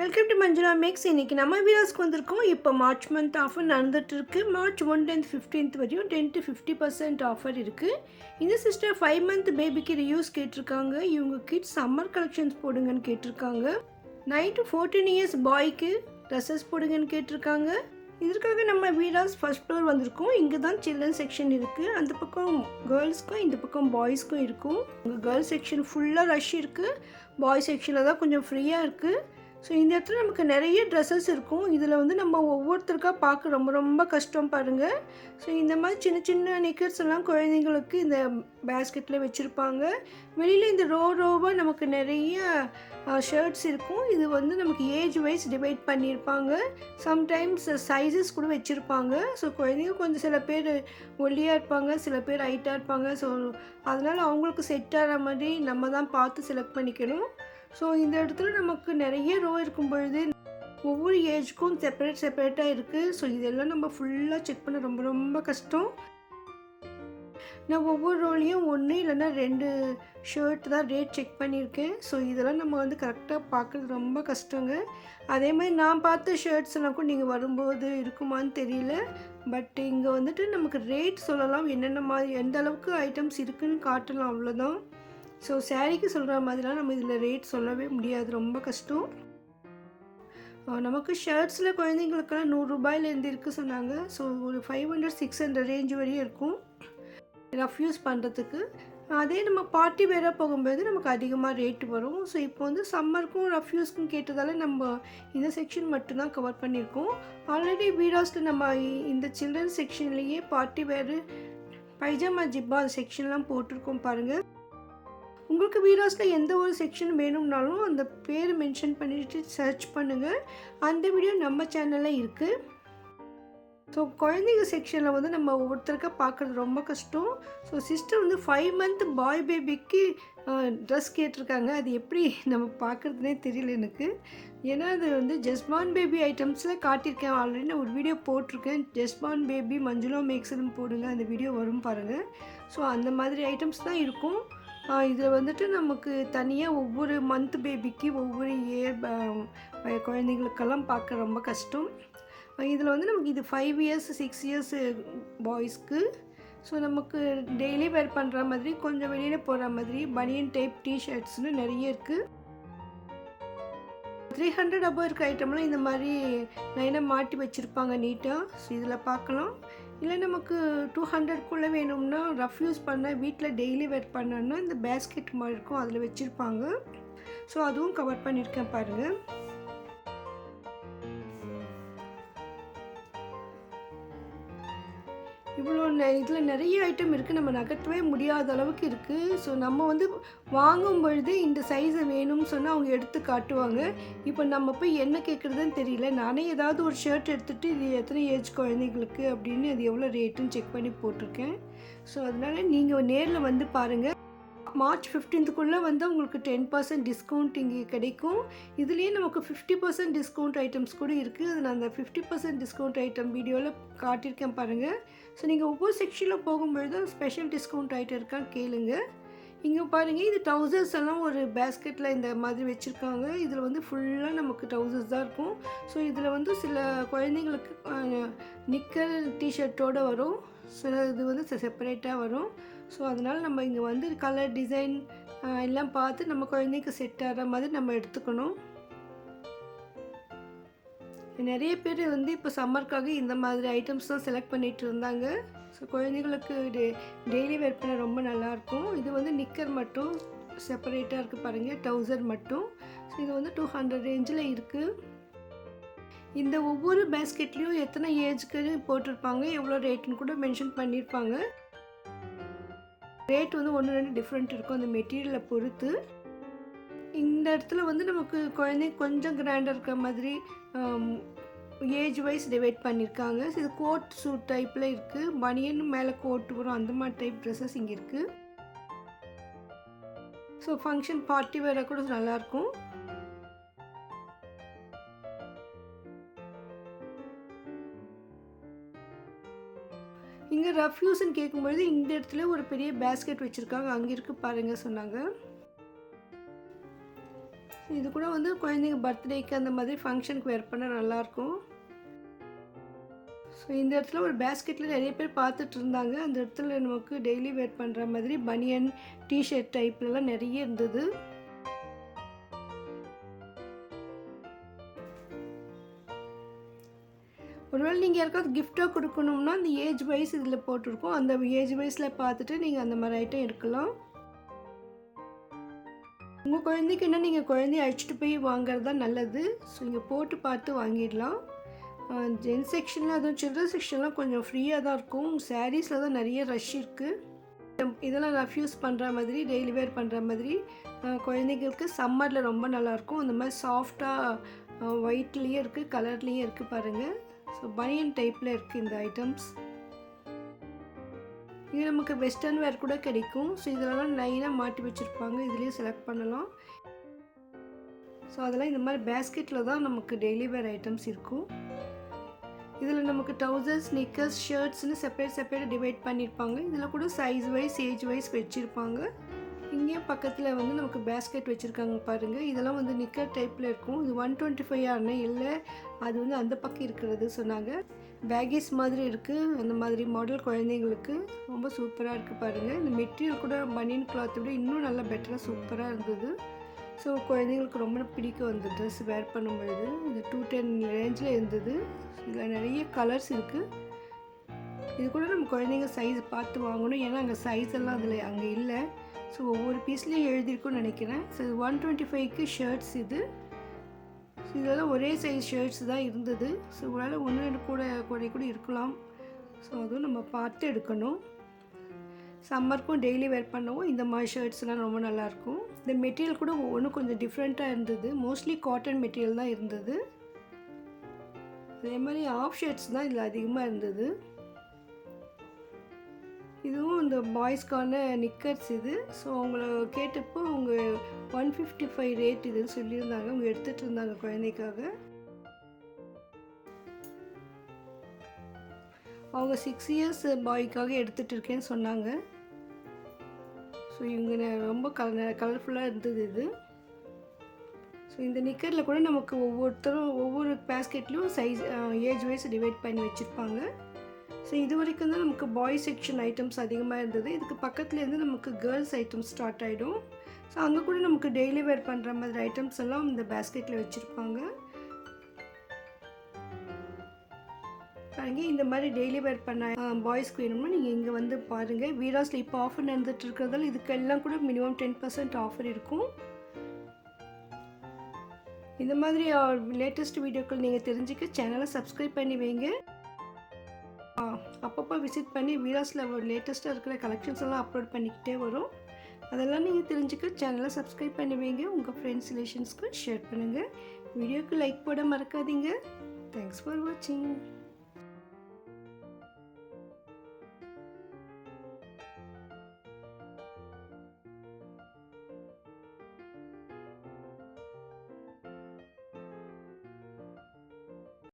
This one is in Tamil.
Welcome to Manjula maths. இன்றைக்கி நம்ம வீடியோஸ்க்கு வந்திருக்கோம். இப்போ மார்ச் மந்த் ஆஃபர் நடந்துகிட்ருக்கு. மார்ச் 1 10th 15th வரையும் 10 to 50% ஆஃபர் இருக்குது. இந்த சிஸ்டர் 5 month பேபிக்கு ரியூஸ் கேட்டிருக்காங்க. இவங்க கிட்ஸ் சம்மர் கலெக்ஷன்ஸ் போடுங்கன்னு கேட்டிருக்காங்க. 9 to 14 years பாய்க்கு ட்ரெஸ்ஸஸ் போடுங்கன்னு கேட்டிருக்காங்க. இதற்காக நம்ம வீடாஸ் ஃபர்ஸ்ட் ஃப்ளோர் வந்திருக்கோம். இங்கே தான் சில்ட்ரன் செக்ஷன் இருக்குது. அந்த பக்கம் கேர்ள்ஸ்க்கும் இந்த பக்கம் பாய்ஸ்க்கும் இருக்கும். இங்கே கேர்ள்ஸ் செக்ஷன் ஃபுல்லாக ரஷ் இருக்குது. பாய்ஸ் செக்ஷனில் தான் கொஞ்சம் ஃப்ரீயாக இருக்குது. ஸோ இந்த இடத்துல நமக்கு நிறைய ட்ரெஸ்ஸஸ் இருக்கும். இதில் வந்து நம்ம ஒவ்வொருத்தருக்காக பார்க்க ரொம்ப ரொம்ப கஷ்டம் பாருங்கள். ஸோ இந்த மாதிரி சின்ன சின்ன நிக்கர்ஸ் எல்லாம் குழந்தைங்களுக்கு இந்த பேஸ்கெட்டில் வச்சுருப்பாங்க. வெளியில் இந்த ரோவாக நமக்கு நிறைய ஷர்ட்ஸ் இருக்கும். இது வந்து நமக்கு ஏஜ் வைஸ் டிவைட் பண்ணியிருப்பாங்க. சம்டைம்ஸ் சைஸஸ் கூட வச்சுருப்பாங்க. ஸோ குழந்தைங்க கொஞ்சம் சில பேர் ஒல்லியாக இருப்பாங்க, சில பேர் ஹைட்டாக இருப்பாங்க. ஸோ அதனால் அவங்களுக்கு செட் ஆகிற மாதிரி நம்ம தான் பார்த்து செலக்ட் பண்ணிக்கணும். ஸோ இந்த இடத்துல நமக்கு நிறைய ரோ இருக்கும் பொழுது ஒவ்வொரு ஏஜுக்கும் செப்பரேட்டாக இருக்குது. ஸோ இதெல்லாம் நம்ம ஃபுல்லாக செக் பண்ண ரொம்ப ரொம்ப கஷ்டம். நான் ஒவ்வொரு ரோலையும் 1 இல்லைன்னா 2 ஷர்ட் தான் ரேட் செக் பண்ணியிருக்கேன். ஸோ இதெல்லாம் நம்ம வந்து கரெக்டாக பார்க்குறது ரொம்ப கஷ்டங்க. அதே மாதிரி நான் பார்த்த ஷர்ட்ஸ் எல்லாம் கூட நீங்கள் வரும்போது இருக்குமான்னு தெரியல. பட் இங்கே வந்துட்டு நமக்கு ரேட் சொல்லலாம், என்னென்ன மாதிரி எந்த அளவுக்கு ஐட்டம்ஸ் இருக்குதுன்னு காட்டலாம், அவ்வளோதான். ஸோ சாரீக்கு சொல்கிற மாதிரிலாம் நம்ம இதில் ரேட் சொல்லவே முடியாது, ரொம்ப கஷ்டம். நமக்கு ஷர்ட்ஸில் குழந்தைங்களுக்கெல்லாம் 100 ரூபாயிலேருந்து இருக்குது சொன்னாங்க. ஸோ ஒரு 500-600 ரேஞ்ச் வரையும் இருக்கும் ரஃப் யூஸ் பண்ணுறதுக்கு. அதே நம்ம பார்ட்டி வேறாக போகும்போது நமக்கு அதிகமாக ரேட்டு வரும். ஸோ இப்போ வந்து சம்மருக்கும் ரஃப் யூஸ்க்கும் கேட்டதால் நம்ம இந்த செக்ஷன் மட்டும்தான் கவர் பண்ணியிருக்கோம். ஆல்ரெடி வீடியோஸில் நம்ம இந்த சில்ட்ரன் செக்ஷன்லேயே பார்ட்டி வேறு பைஜாமா ஜிப்பா செக்ஷன்லாம் போட்டிருக்கோம் பாருங்கள். உங்களுக்கு வீடியோஸில் எந்த ஒரு செக்ஷன் வேணும்னாலும் அந்த பேர் மென்ஷன் பண்ணிவிட்டு சர்ச் பண்ணுங்கள். அந்த வீடியோ நம்ம சேனலில் இருக்குது. ஸோ குழந்தைங்க செக்ஷனில் வந்து நம்ம ஒவ்வொருத்தருக்காக பார்க்குறது ரொம்ப கஷ்டம். ஸோ சிஸ்டர் வந்து 5 month பாய் பேபிக்கு ட்ரெஸ் கேட்டிருக்காங்க. அது எப்படி நம்ம பார்க்குறதுனே தெரியல எனக்கு. ஏன்னா அது வந்து ஜஸ்பான் பேபி ஐட்டம்ஸில் காட்டியிருக்கேன். ஆல்ரெடி நான் ஒரு வீடியோ போட்டிருக்கேன். ஜஸ்பான் பேபி மஞ்சுளா மேக்ஸ்னு போடுங்க, அந்த வீடியோ வரும் பாருங்கள். ஸோ அந்த மாதிரி ஐட்டம்ஸ் தான் இருக்கும். இதில் வந்துட்டு நமக்கு தனியாக ஒவ்வொரு மந்த் பேபிக்கு ஒவ்வொரு இயர் குழந்தைங்களுக்கெல்லாம் பார்க்க ரொம்ப கஷ்டம். இதில் வந்து நமக்கு இது 5 years 6 years பாய்ஸ்க்கு. ஸோ நமக்கு டெய்லி வேர் பண்ணுற மாதிரி, கொஞ்சம் வெளியில் போகிற மாதிரி பனியன் டைப் டிஷர்ட்ஸ்னு நிறைய இருக்குது. 300 above இருக்க ஐட்டம்லாம் இந்த மாதிரி லைனாக மாட்டி வச்சுருப்பாங்க நீட்டாக. ஸோ இதில் பார்க்கலாம். இல்லை நமக்கு 200க்குள்ளே வேணும்னா ரஃப் யூஸ் பண்ண வீட்டில் டெய்லி வேர் பண்ணோன்னா இந்த பேஸ்கெட் மாதிரி இருக்கும், அதில் வச்சுருப்பாங்க. ஸோ அதுவும் கவர் பண்ணியிருக்கேன் பாருங்கள். இவ்வளோ இதில் நிறைய ஐட்டம் இருக்குது, நம்ம நகர்த்தவே முடியாத அளவுக்கு இருக்குது. ஸோ நம்ம வந்து வாங்கும் பொழுது இந்த சைஸை வேணும்னு சொன்னால் அவங்க எடுத்து காட்டுவாங்க. இப்போ நம்ம போய் என்ன கேட்குறதுன்னு தெரியல. நானே ஏதாவது ஒரு ஷர்ட் எடுத்துகிட்டு இது எத்தனை ஏஜ் குழந்தைங்களுக்கு அப்படின்னு அது எவ்வளோ ரேட்டுன்னு செக் பண்ணி போட்டிருக்கேன். ஸோ அதனால் நீங்கள் நேரில் வந்து பாருங்கள். மார்ச் 15க்குள்ளே வந்து உங்களுக்கு 10% டிஸ்கவுண்ட் இங்கே கிடைக்கும். இதுலேயே நமக்கு 50% டிஸ்கவுண்ட் ஐட்டம்ஸ் கூட இருக்குது. அது நான் அந்த 50% டிஸ்கவுண்ட் ஐட்டம் வீடியோவில் காட்டியிருக்கேன் பாருங்கள். ஸோ நீங்கள் ஒவ்வொரு செக்ஷனில் போகும்பொழுது ஸ்பெஷல் டிஸ்கவுண்ட் ஐட்டம் இருக்கான்னு கேளுங்க. இங்கே பாருங்கள், இது ட்ரௌசர்ஸ் எல்லாம் ஒரு பேஸ்கெட்டில் இந்த மாதிரி வச்சுருக்காங்க. இதில் வந்து ஃபுல்லாக நமக்கு ட்ரௌசர்ஸ் தான் இருக்கும். ஸோ இதில் வந்து சில குழந்தைங்களுக்கு நிக்கர் டிஷர்ட்டோடு வரும், சில இது வந்து செப்பரேட்டாக வரும். ஸோ அதனால் நம்ம இங்கே வந்து கலர் டிசைன் எல்லாம் பார்த்து நம்ம குழந்தைக்கு செட் ஆகிற மாதிரி நம்ம எடுத்துக்கணும். நிறைய பேர் வந்து இப்போ சம்மருக்காக இந்த மாதிரி ஐட்டம்ஸ் தான் செலக்ட் பண்ணிகிட்டு இருந்தாங்க. ஸோ குழந்தைங்களுக்கு டெய்லி வேர் பண்ண ரொம்ப நல்லாயிருக்கும். இது வந்து நிக்கர் மட்டும் செப்பரேட்டாக இருக்குது பாருங்கள், ட்ரௌசர் மட்டும். ஸோ இது வந்து 200 ரேஞ்சில் இருக்குது. இந்த ஒவ்வொரு பேஸ்கெட்லேயும் எத்தனை ஏஜ்க்கு போட்டிருப்பாங்க, எவ்வளோ ரேட்டுன்னு கூட மென்ஷன் பண்ணியிருப்பாங்க. ரேட் வந்து 1-2 டிஃப்ரெண்ட் இருக்கும் அந்த மெட்டீரியலை பொறுத்து. இந்த இடத்துல வந்து நமக்கு குழந்தை கொஞ்சம் கிராண்டாக இருக்கிற மாதிரி ஏஜ் வைஸ் டிவைட் பண்ணியிருக்காங்க. இது கோட் சூட் டைப்பில் இருக்குது. பனியன் மேலே கோட் வரும், அந்த மாதிரி டைப் ட்ரெஸ்ஸஸ் இங்கே இருக்குது. ஸோ ஃபங்க்ஷன் பார்ட்டி வேறு கூட நல்லாயிருக்கும். இங்கே ரஃப் யூஸ்ன்னு கேட்கும்பொழுது இந்த இடத்துல ஒரு பெரிய பேஸ்கெட் வச்சுருக்காங்க, அங்கே இருக்குது பாருங்கள் சொன்னாங்க. இது கூட வந்து குழந்தைங்க பர்த்டேக்கு அந்த மாதிரி ஃபங்க்ஷனுக்கு வேர் பண்ணால் நல்லாயிருக்கும். ஸோ இந்த இடத்துல ஒரு பேஸ்கெட்டில் நிறைய பேர் பார்த்துட்டு இருந்தாங்க. அந்த இடத்துல நமக்கு டெய்லி வேர் பண்ணுற மாதிரி பனியன், டிஷர்ட் டைப்லலாம் நிறைய இருந்தது. ஒருவேளை நீங்கள் யாருக்காவது கிஃப்டாக கொடுக்கணும்னா அந்த ஏஜ் வைஸ் இதில் போட்டிருக்கோம். அந்த ஏஜ் வைஸில் பார்த்துட்டு நீங்கள் அந்த மாதிரி ஐட்டம் எடுக்கலாம். உங்கள் குழந்தைக்கு என்ன நீங்கள் குழந்தைய அழைச்சிட்டு போய் வாங்குறது தான் நல்லது. ஸோ இங்கே போட்டு பார்த்து வாங்கிடலாம். ஜென்ஸ் செக்ஷனில் அதுவும் சில்ட்ரன் செக்ஷன்லாம் கொஞ்சம் ஃப்ரீயாக தான் இருக்கும். சாரீஸில் தான் நிறைய ரஷ் இருக்குது. இதெல்லாம் ரெஃப்யூஸ் பண்ணுற மாதிரி டெய்லி வேர் பண்ணுற மாதிரி குழந்தைங்களுக்கு சம்மரில் ரொம்ப நல்லாயிருக்கும். அந்த மாதிரி சாஃப்டாக ஒயிட்லேயே இருக்குது, கலர்லேயே இருக்குது பாருங்கள். ஸோ பனியன் டைப்பில் இருக்குது இந்த ஐட்டம்ஸ். இது நமக்கு வெஸ்டர்ன் வேர் கூட கிடைக்கும். ஸோ இதெல்லாம் லைனாக மாட்டி வச்சுருப்பாங்க, இதுலேயே செலக்ட் பண்ணலாம். ஸோ அதெல்லாம் இந்த மாதிரி பேஸ்கெட்டில் தான் நமக்கு டெய்லி வேர் ஐட்டம்ஸ் இருக்கும். இதில் நமக்கு ட்ரௌசர்ஸ், நிக்கர்ஸ், ஷர்ட்ஸ்னு செப்பரேட் டிவைட் பண்ணியிருப்பாங்க. இதில் கூட சைஸ் வைஸ், ஏஜ் வைஸ் வச்சுருப்பாங்க. இங்கேயும் பக்கத்தில் வந்து நமக்கு பேஸ்கெட் வச்சுருக்காங்க பாருங்கள். இதெல்லாம் வந்து நிக்கர் டைப்பில் இருக்கும். இது 125 ஆனே இல்லை, அது வந்து அந்த பக்கம் இருக்கிறது சொன்னாங்க. பேகிஸ் மாதிரி இருக்குது, அந்த மாதிரி மாடல் குழந்தைங்களுக்கு ரொம்ப சூப்பராக இருக்குது பாருங்கள். இந்த மெட்டீரியல் கூட பனியன் கிளாத்தை விட இன்னும் நல்லா பெட்டராக சூப்பராக இருந்தது. ஸோ குழந்தைங்களுக்கு ரொம்ப பிடிக்கும் அந்த ட்ரெஸ் வேர் பண்ணும்பொழுது. இந்த 210 ரேஞ்சில் இருந்தது. இதில் நிறைய கலர்ஸ் இருக்குது. இது கூட நம்ம குழந்தைங்க சைஸ் பார்த்து வாங்கணும், ஏன்னா அங்கே சைஸ் எல்லாம் அதில் அங்கே இல்லை. ஸோ ஒவ்வொரு பீஸ்லேயும் எழுதியிருக்குன்னு நினைக்கிறேன். ஸோ 125க்கு ஷர்ட்ஸ் இது. ஸோ இதெல்லாம் ஒரே சைஸ் ஷர்ட்ஸ் தான் இருந்தது. ஸோ உங்களால் ஒன்று ரெண்டு கூட இருக்கலாம். ஸோ அதுவும் நம்ம பார்த்து எடுக்கணும். சம்மருக்கும் டெய்லி வேர் பண்ணவும் இந்த மாதிரி ஷர்ட்ஸ்லாம் ரொம்ப நல்லாயிருக்கும். இந்த மெட்டீரியல் கூட ஒவ்வொன்றும் கொஞ்சம் டிஃப்ரெண்ட்டாக இருந்தது. மோஸ்ட்லி காட்டன் மெட்டீரியல் தான் இருந்தது. அதே மாதிரி ஆஃப் ஷர்ட்ஸ் தான் இதில் அதிகமாக இருந்தது. இதுவும் இந்த பாய்ஸ்க்கான நிக்கர்ஸ் இது. ஸோ அவங்கள கேட்டப்போ அவங்க 155 ரேட் இதுன்னு சொல்லியிருந்தாங்க. அவங்க எடுத்துகிட்டு இருந்தாங்க குழந்தைக்காக. அவங்க 6 இயர்ஸ் பாய்க்காக எடுத்துகிட்டு இருக்கேன்னு சொன்னாங்க. ஸோ இவங்க ரொம்ப கலர்ஃபுல்லாக இருந்தது இது. ஸோ இந்த நிக்கரில் கூட நமக்கு ஒவ்வொருத்தரும் ஒவ்வொரு பேஸ்கெட்லேயும் சைஸ் ஏஜ் வைஸ் டிவைட் பண்ணி வச்சுருப்பாங்க. ஸோ இது வரைக்கும் தான் நமக்கு பாய்ஸ் செக்ஷன் ஐட்டம்ஸ் அதிகமாக இருந்தது. இதுக்கு பக்கத்துலேருந்து நமக்கு கேர்ள்ஸ் ஐட்டம்ஸ் ஸ்டார்ட் ஆகிடும். ஸோ அங்கே கூட நமக்கு டெய்லி வேர் பண்ணுற மாதிரி ஐட்டம்ஸ் எல்லாம் இந்த பேஸ்கெட்டில் வச்சுருப்பாங்க. பாருங்கள், இந்த மாதிரி டெய்லி வேர் பண்ண பாய்ஸ்க்கு வேணும்னா நீங்கள் இங்கே வந்து பாருங்கள். வீராஸில் இப்போ ஆஃபர் நடந்துட்டு இருக்கிறதால இதுக்கெல்லாம் கூட மினிமம் 10% ஆஃபர் இருக்கும். இந்த மாதிரி லேட்டஸ்ட் வீடியோக்கள் நீங்கள் தெரிஞ்சுக்க சேனலை சப்ஸ்கிரைப் பண்ணி வைங்க. அப்பப்போ விசிட் பண்ணி வீராஸில் லேட்டஸ்ட்டாக இருக்கிற கலெக்ஷன்ஸ் எல்லாம் அப்லோட் பண்ணிக்கிட்டே வரும். அதெல்லாம் நீங்கள் தெரிஞ்சுக்க சேனலை சப்ஸ்கிரைப் பண்ணி வைங்க. உங்கள் ஃப்ரெண்ட்ஸ் ரிலேஷன்ஸ்க்கு ஷேர் பண்ணுங்கள். வீடியோக்கு லைக் போட மறக்காதீங்க. தேங்க்ஸ் ஃபார் வாட்சிங்.